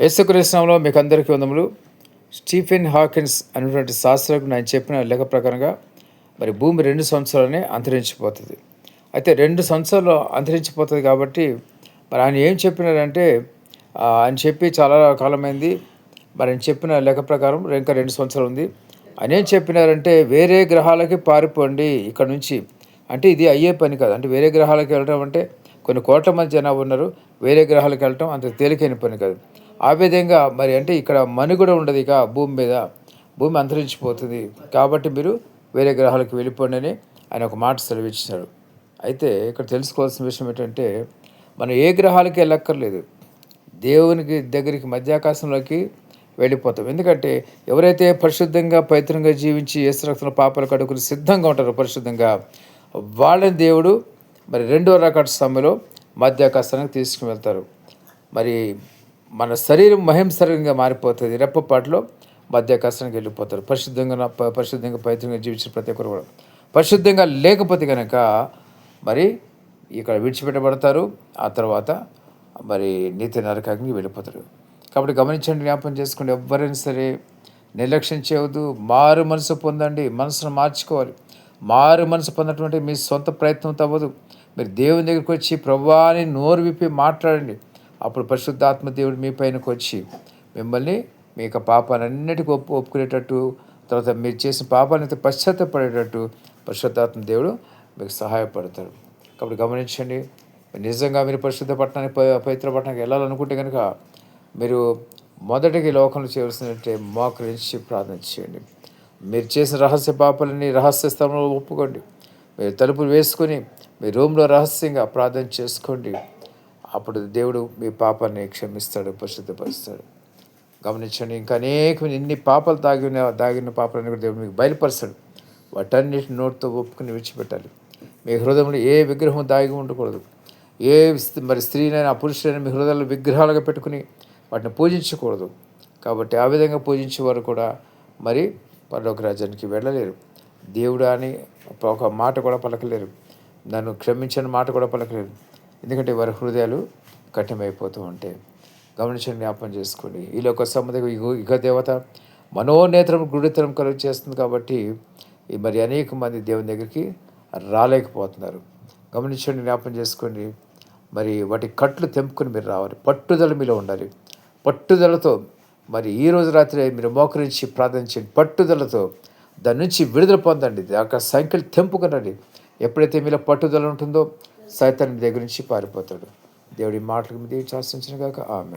యేసుక్రీస్తు నామములో మీకు అందరికీ వందములు. స్టీఫెన్ హాకిన్స్ అనేటువంటి శాస్త్రజ్ఞుడు ఆయన చెప్పిన లెక్క ప్రకారంగా మరి భూమి 2 సంవత్సరాలనే అంతరించిపోతుంది. అయితే 2 సంవత్సరాలు అంతరించిపోతుంది కాబట్టి మరి ఆయన ఏం చెప్పినారంటే ఆయన చెప్పి చాలా కాలమైంది. మరి ఆయన చెప్పిన లెక్క ప్రకారం ఇంకా 2 సంవత్సరాలు ఉంది. ఆయన ఏం చెప్పినారంటే వేరే గ్రహాలకి పారిపోండి ఇక్కడ నుంచి. అంటే ఇది అయ్యే పని కాదు. అంటే వేరే గ్రహాలకు వెళ్ళడం అంటే కొన్ని కోట్ల మంది జనాభా ఉన్నారు. వేరే గ్రహాలకు వెళ్ళటం అంత తేలికైన పని కాదు. ఆ విధంగా మరి అంటే ఇక్కడ మనుగడ ఉండదు, ఇక భూమి మీద భూమి అంతరించిపోతుంది. కాబట్టి మీరు వేరే గ్రహాలకు వెళ్ళిపోండి అని ఆయన ఒక మాట సెలవిచ్చినాడు. అయితే ఇక్కడ తెలుసుకోవాల్సిన విషయం ఏంటంటే మనం ఏ గ్రహాలకి వెళ్ళక్కర్లేదు, దేవునికి దగ్గరికి మధ్యాకాశంలోకి వెళ్ళిపోతాం. ఎందుకంటే ఎవరైతే పరిశుద్ధంగా పవిత్రంగా జీవించి యేసు రక్తంలో పాపాలు కడుక్కుని సిద్ధంగా ఉంటారో పరిశుద్ధంగా, వాళ్ళని దేవుడు మరి 2వ రకట సమయంలో మధ్యాకాశానికి తీసుకుని వెళ్తారు. మరి మన శరీరం శరీరంగా మారిపోతుంది. రెప్పపాటులో మధ్యాకాశానికి వెళ్ళిపోతారు. పరిశుద్ధంగా పవిత్రంగా జీవించిన ప్రతి ఒక్కరు కూడా పరిశుద్ధంగా లేకపోతే కనుక మరి ఇక్కడ విడిచిపెట్టబడతారు. ఆ తర్వాత మరి నీతి నరకానికి వెళ్ళిపోతారు. కాబట్టి గమనించండి, జ్ఞాపకం చేసుకోండి, ఎవరైనా సరే నిర్లక్ష్యం చేయవద్దు. మారు మనసు పొందండి, మనసును మార్చుకోవాలి. మారు మనసు పొందటువంటి మీ సొంత ప్రయత్నం తవ్వదు. మీరు దేవుని దగ్గరికి వచ్చి ప్రభువా అని నోరు విప్పి మాట్లాడండి. అప్పుడు పరిశుద్ధాత్మ దేవుడు మీ పైనకు వచ్చి మిమ్మల్ని మీ యొక్క పాపాలన్నిటికీ ఒప్పుకునేటట్టు, తర్వాత మీరు చేసిన పాపాలైతే పశ్చాత్తపడేటట్టు పరిశుద్ధాత్మ దేవుడు మీకు సహాయపడతాడు. కాబట్టి గమనించండి, నిజంగా మీరు పరిశుద్ధ పట్టణానికి పవిత్ర పట్టణానికి వెళ్ళాలనుకుంటే కనుక మీరు మొదటికి లోకంలో చేయవలసినట్టే మోకరించి ప్రార్థన చేయండి. మీరు చేసిన రహస్య పాపాలని రహస్య స్థలంలో ఒప్పుకోండి. మీరు తలుపులు వేసుకొని మీ రూమ్లో రహస్యంగా ప్రార్థన చేసుకోండి. అప్పుడు దేవుడు మీ పాపాన్ని క్షమిస్తాడు, పరిశుద్ధపరుస్తాడు. గమనించండి, ఇంకా ఇన్ని పాపాలు దాగిన పాపాలని కూడా దేవుడు మీకు బయలుపరుస్తాడు. వాటన్నిటి నోటితో ఒప్పుకుని విడిచిపెట్టాలి. మీ హృదయంలో ఏ విగ్రహం దాగి ఉండకూడదు. ఏ మరి స్త్రీనైనా పురుషులైనా మీ హృదయాలు విగ్రహాలుగా పెట్టుకుని వాటిని పూజించకూడదు. కాబట్టి ఆ విధంగా పూజించేవారు కూడా మరి పరలోక రాజ్యానికి వెళ్ళలేరు. దేవుడు అని ఒక మాట కూడా పలకలేరు. నన్ను క్షమించిన మాట కూడా పలకలేరు. ఎందుకంటే వారి హృదయాలు కఠినమైపోతూ ఉంటాయి. గమనించండి, జ్ఞాపకం చేసుకోండి. ఈ లోక సంబంధం ఇక దేవత మనోనేత్రం గుడితరం కలుగు చేస్తుంది. కాబట్టి మరి అనేక మంది దేవుని దగ్గరికి రాలేకపోతున్నారు. గమనించండి, జ్ఞాపకం చేసుకోండి. మరి వాటి కట్లు తెంపుకొని మీరు రావాలి. పట్టుదల మీలో ఉండాలి. పట్టుదలతో మరి ఈరోజు రాత్రి మీరు మోకరించి ప్రార్థించండి. పట్టుదలతో దాని నుంచి విడుదల పొందండి. ఆ సంఖ్యలు తెంపుకునండి. ఎప్పుడైతే మీలో పట్టుదల ఉంటుందో సైతాన్ని దగ్గర నుంచి పారిపోతాడు. దేవుడి మాటలకు మీద శాసించిన కాక ఆమె.